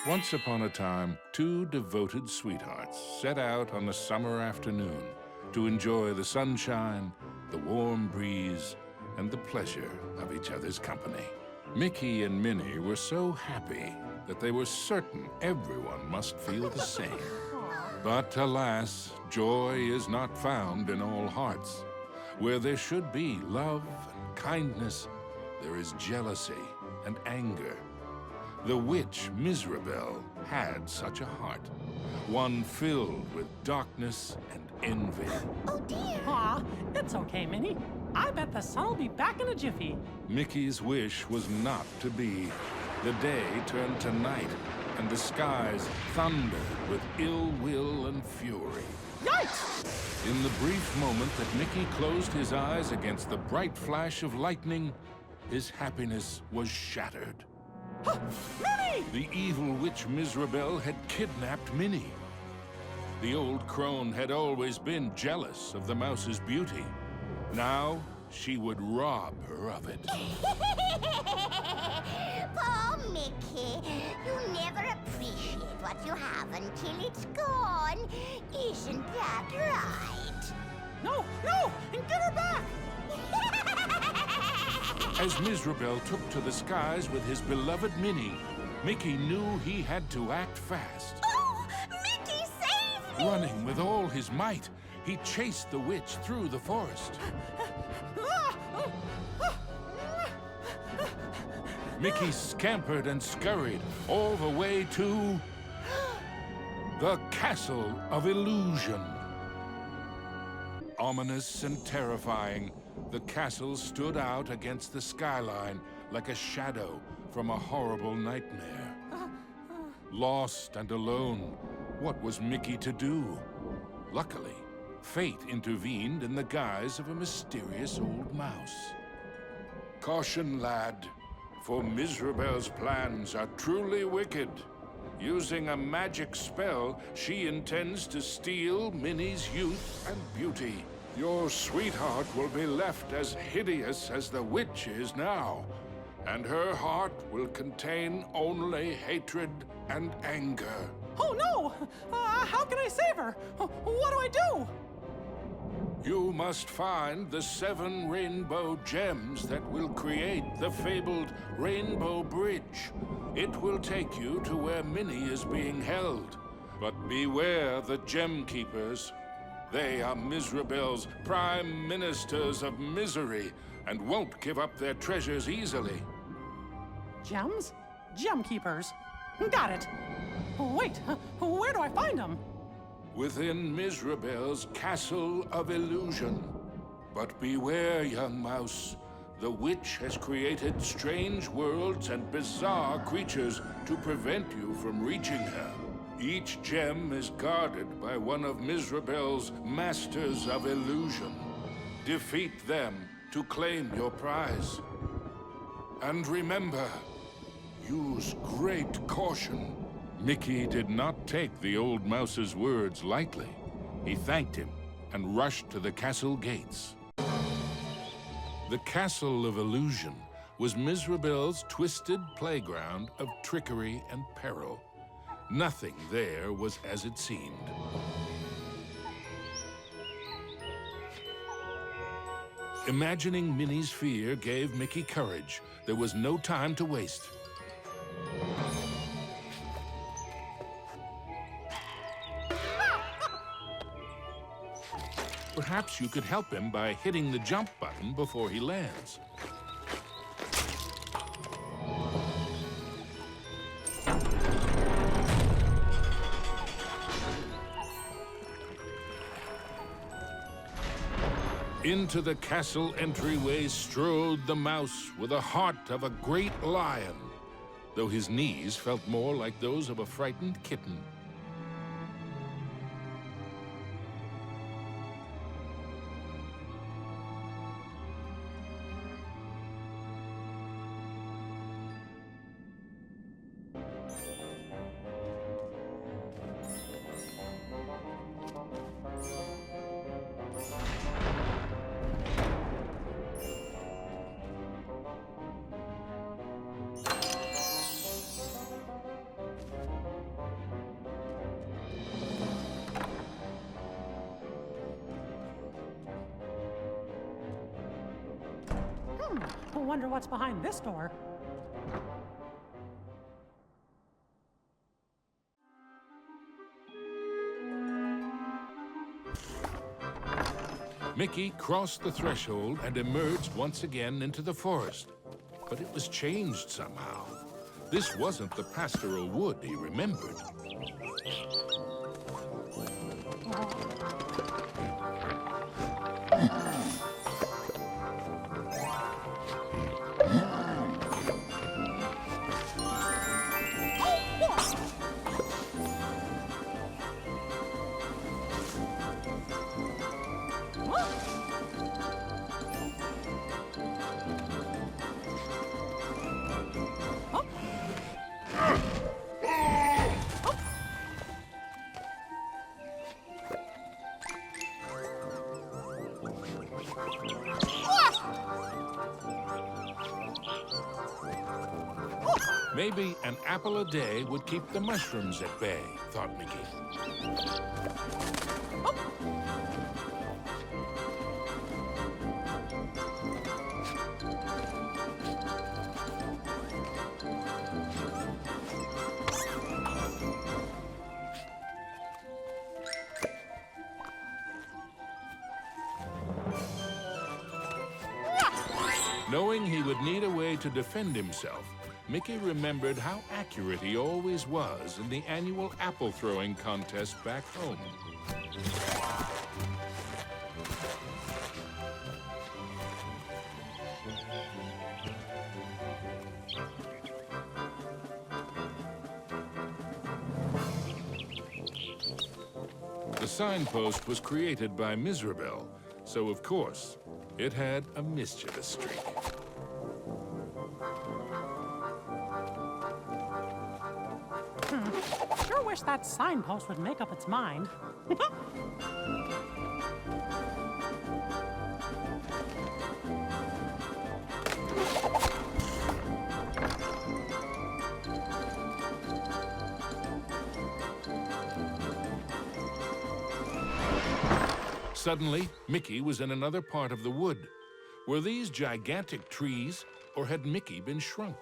Once upon a time, two devoted sweethearts set out on a summer afternoon to enjoy the sunshine, the warm breeze, and the pleasure of each other's company. Mickey and Minnie were so happy that they were certain everyone must feel the same. But alas, joy is not found in all hearts. Where there should be love and kindness, there is jealousy and anger. The witch Miserabel had such a heart, one filled with darkness and envy. Oh dear! Aw, it's okay, Minnie. I bet the sun will be back in a jiffy. Mickey's wish was not to be. The day turned to night, and the skies thundered with ill will and fury. Yikes! In the brief moment that Mickey closed his eyes against the bright flash of lightning, his happiness was shattered. Minnie! The evil witch Miserabel had kidnapped Minnie. The old crone had always been jealous of the mouse's beauty. Now, she would rob her of it. Poor Mickey, you never appreciate what you have until it's gone. Isn't that right? No, no! And get her back! As Miserabel took to the skies with his beloved Minnie, Mickey knew he had to act fast. Oh, Mickey, save me! Running with all his might, he chased the witch through the forest. Mickey scampered and scurried all the way to the Castle of Illusion. Ominous and terrifying, the castle stood out against the skyline like a shadow from a horrible nightmare. Lost and alone, what was Mickey to do? Luckily, fate intervened in the guise of a mysterious old mouse. Caution, lad, for Miserabel's plans are truly wicked. Using a magic spell, she intends to steal Minnie's youth and beauty. Your sweetheart will be left as hideous as the witch is now, and her heart will contain only hatred and anger. Oh no! How can I save her? What do I do? You must find the 7 rainbow gems that will create the fabled Rainbow Bridge. It will take you to where Minnie is being held. But beware the Gem Keepers. They are Miserabel's prime ministers of misery and won't give up their treasures easily. Gems? Gem keepers. Got it. Wait, where do I find them? Within Miserabel's Castle of Illusion. But beware, young mouse. The witch has created strange worlds and bizarre creatures to prevent you from reaching her. Each gem is guarded by one of Miserabel's Masters of Illusion. Defeat them to claim your prize. And remember, use great caution. Mickey did not take the old mouse's words lightly. He thanked him and rushed to the castle gates. The Castle of Illusion was Miserabel's twisted playground of trickery and peril. Nothing there was as it seemed. Imagining Minnie's fear gave Mickey courage. There was no time to waste. Perhaps you could help him by hitting the jump button before he lands. Into the castle entryway strode the mouse with the heart of a great lion, though his knees felt more like those of a frightened kitten. Wonder what's behind this door. Mickey crossed the threshold and emerged once again into the forest. But it was changed somehow. This wasn't the pastoral wood he remembered. Maybe an apple a day would keep the mushrooms at bay, thought Mickey. Knowing he would need a way to defend himself, Mickey remembered how accurate he always was in the annual apple throwing contest back home. The signpost was created by Miserable, so of course, it had a mischievous streak. Sure wish that signpost would make up its mind. Suddenly, Mickey was in another part of the wood. Were these gigantic trees, or had Mickey been shrunk?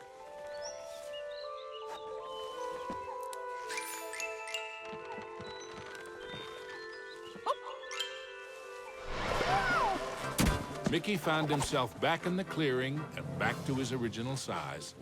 Mickey found himself back in the clearing and back to his original size.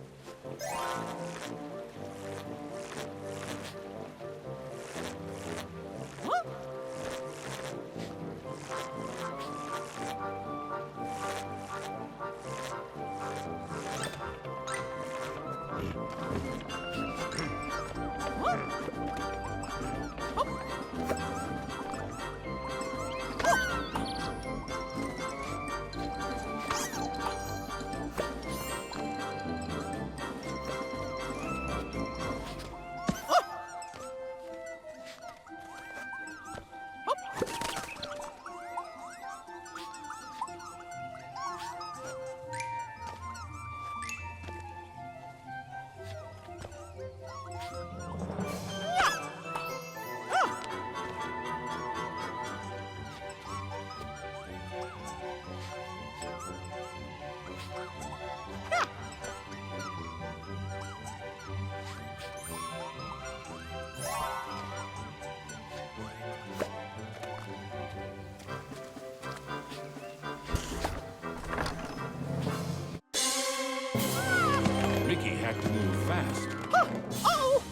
Mickey had to move fast. Oh!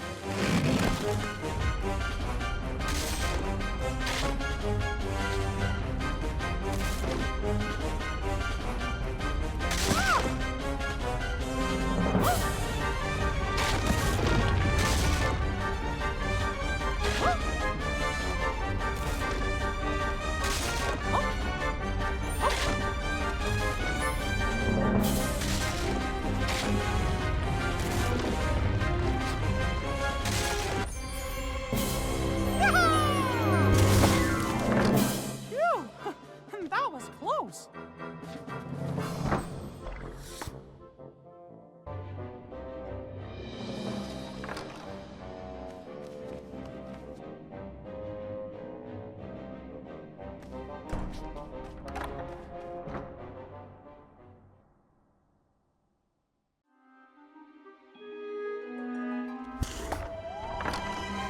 Phew! That was close.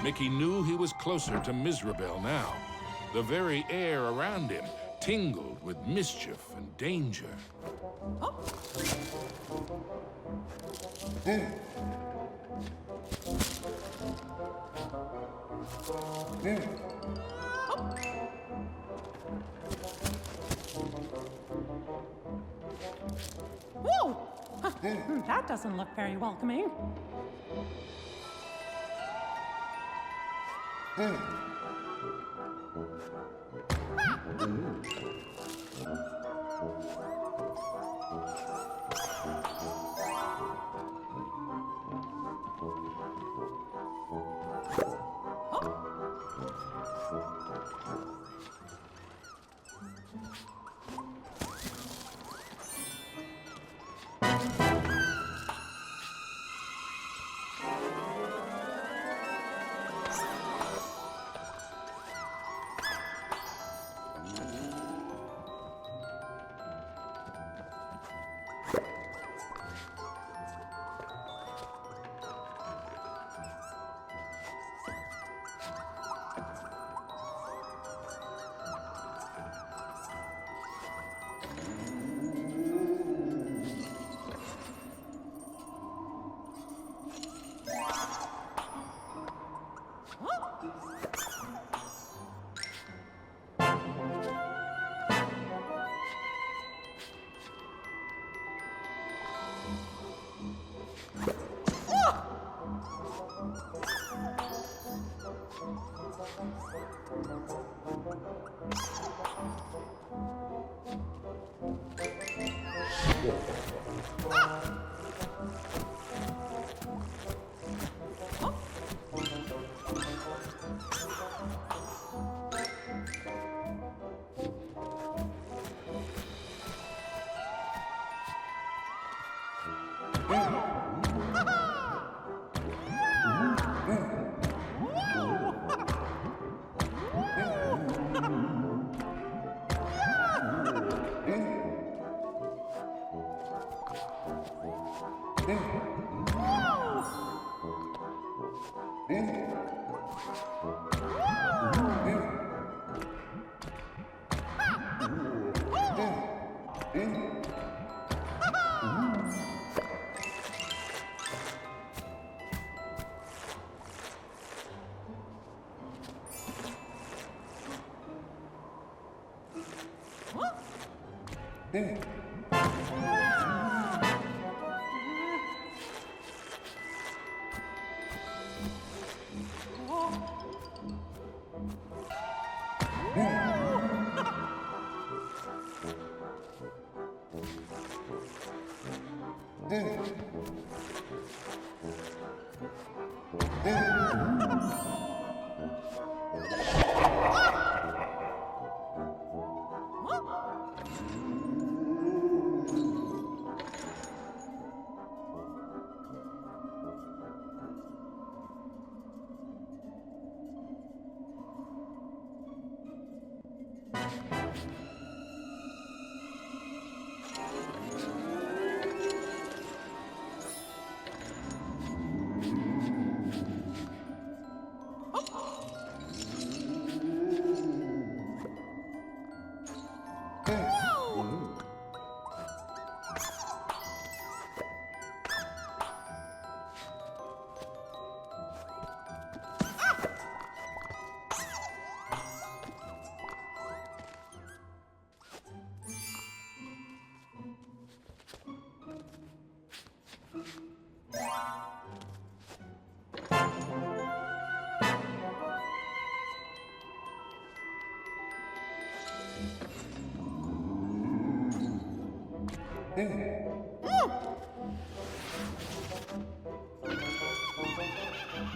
Mickey knew he was closer to Mizrabel now. The very air around him tingled with mischief and danger. Oh. Whoa! That doesn't look very welcoming.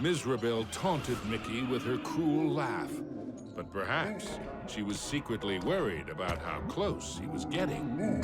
Mizrabel taunted Mickey with her cruel laugh, but perhaps she was secretly worried about how close he was getting.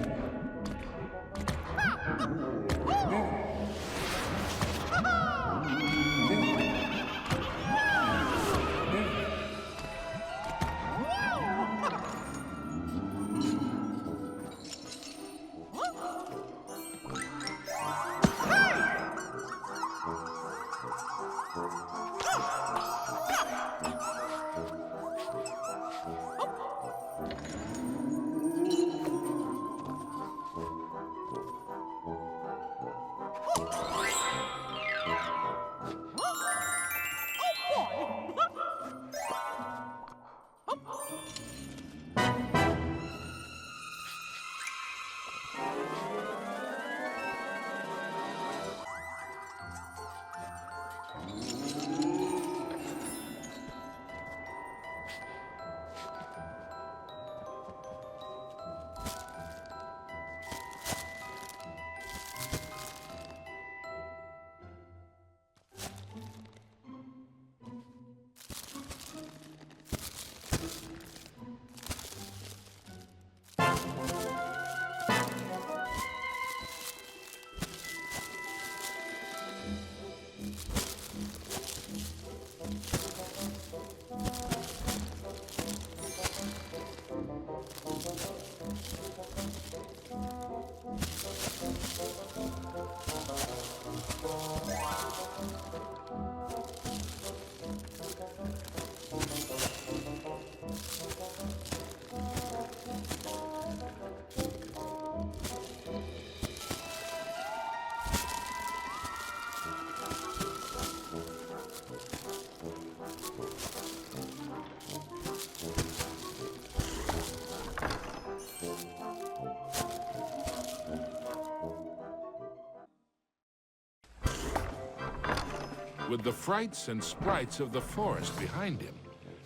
With the frights and sprites of the forest behind him,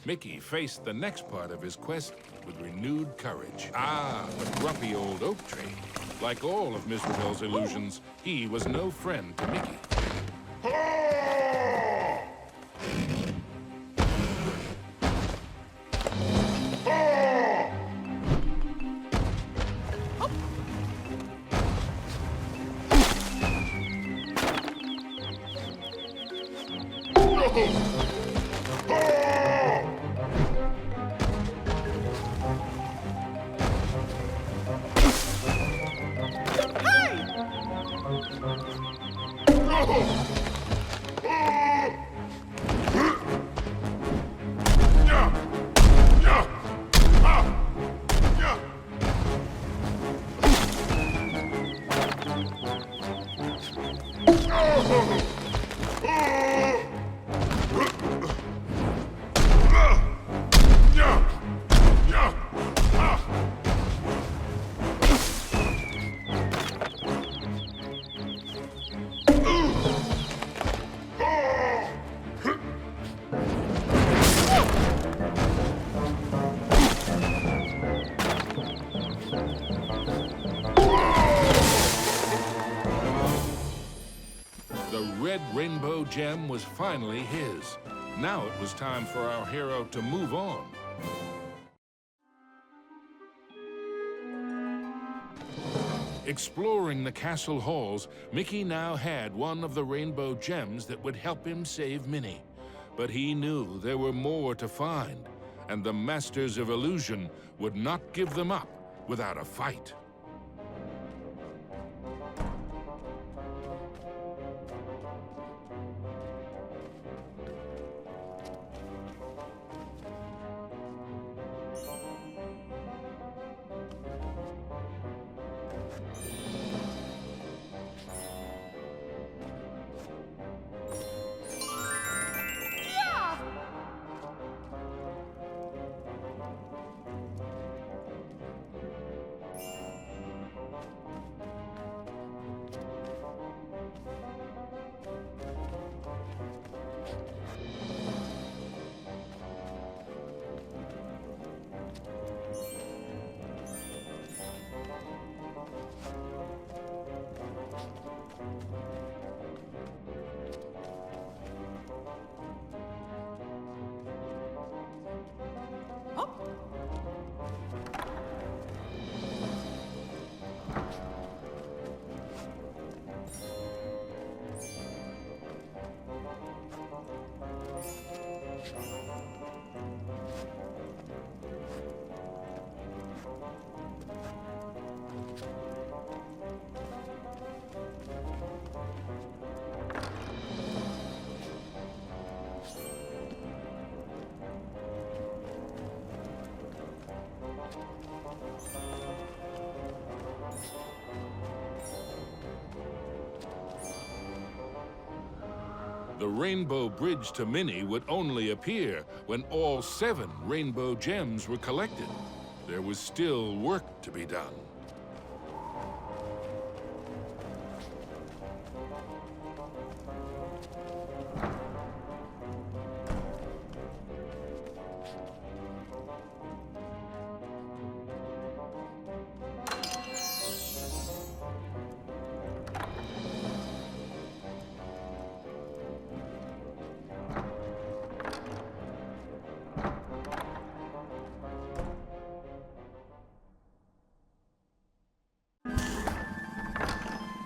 Mickey faced the next part of his quest with renewed courage. Ah, the grumpy old oak tree. Like all of Mizrabel's illusions, he was no friend to Mickey. The red rainbow gem was finally his. Now it was time for our hero to move on. Exploring the castle halls, Mickey now had one of the rainbow gems that would help him save Minnie. But he knew there were more to find, and the Masters of Illusion would not give them up without a fight. The rainbow bridge to Minnie would only appear when all 7 rainbow gems were collected. There was still work to be done.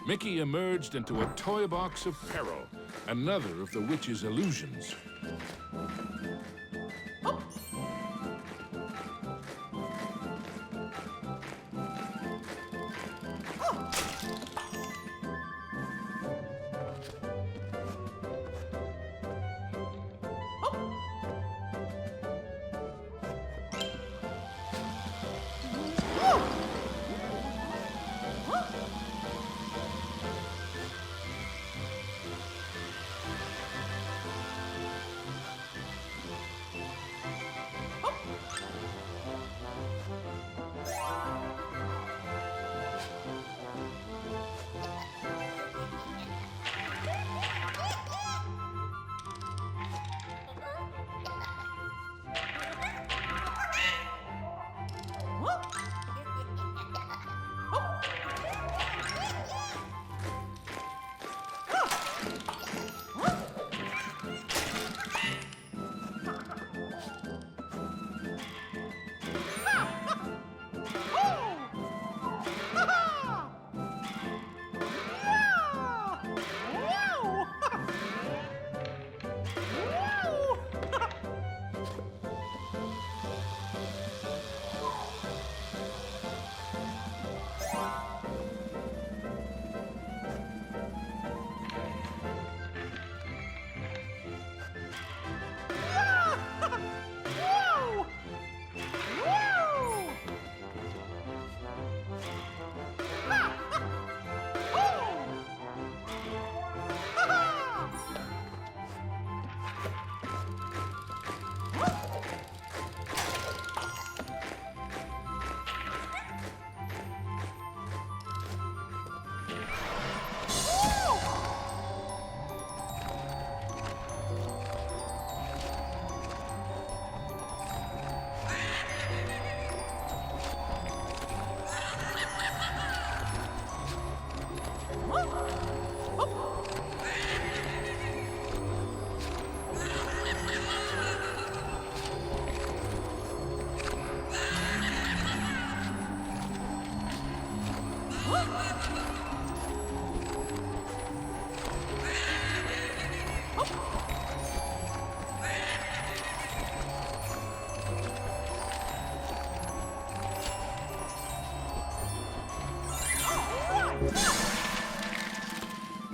Mickey emerged into a toy box of peril, another of the witch's illusions.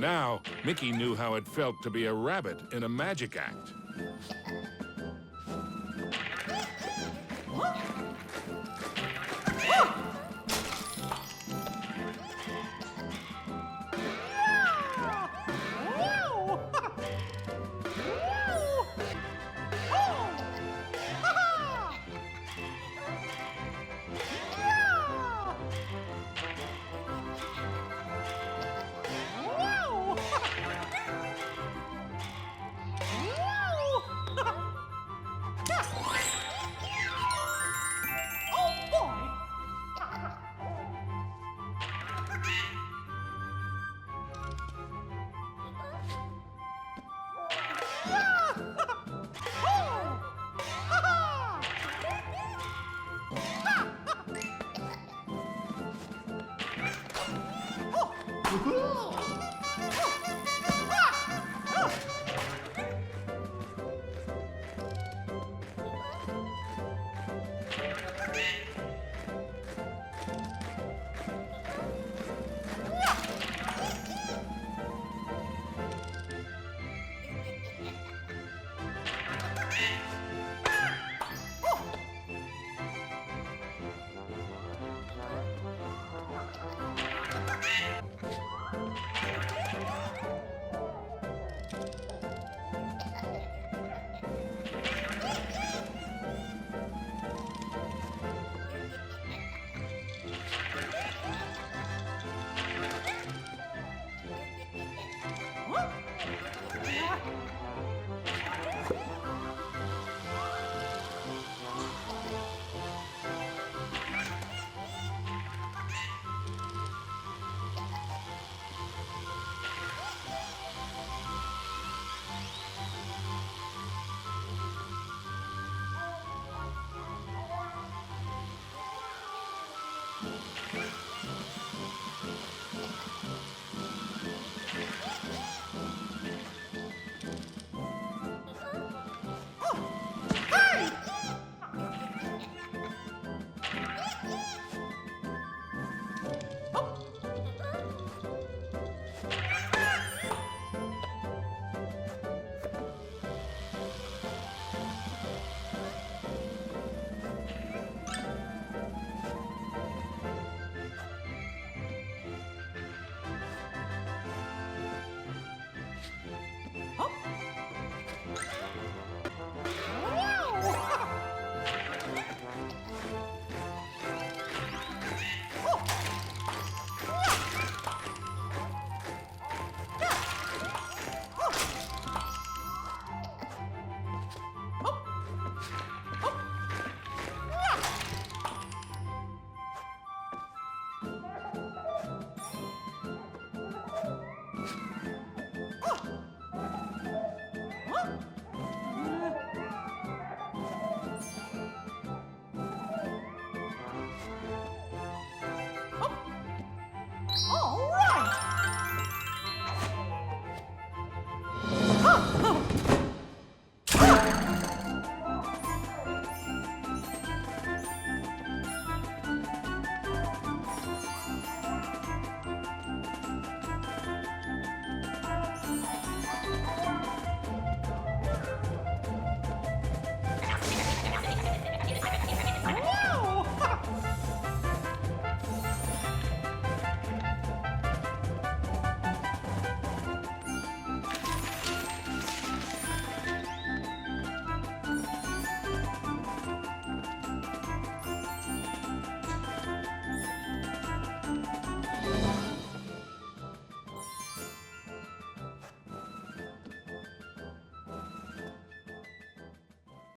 Now, Mickey knew how it felt to be a rabbit in a magic act.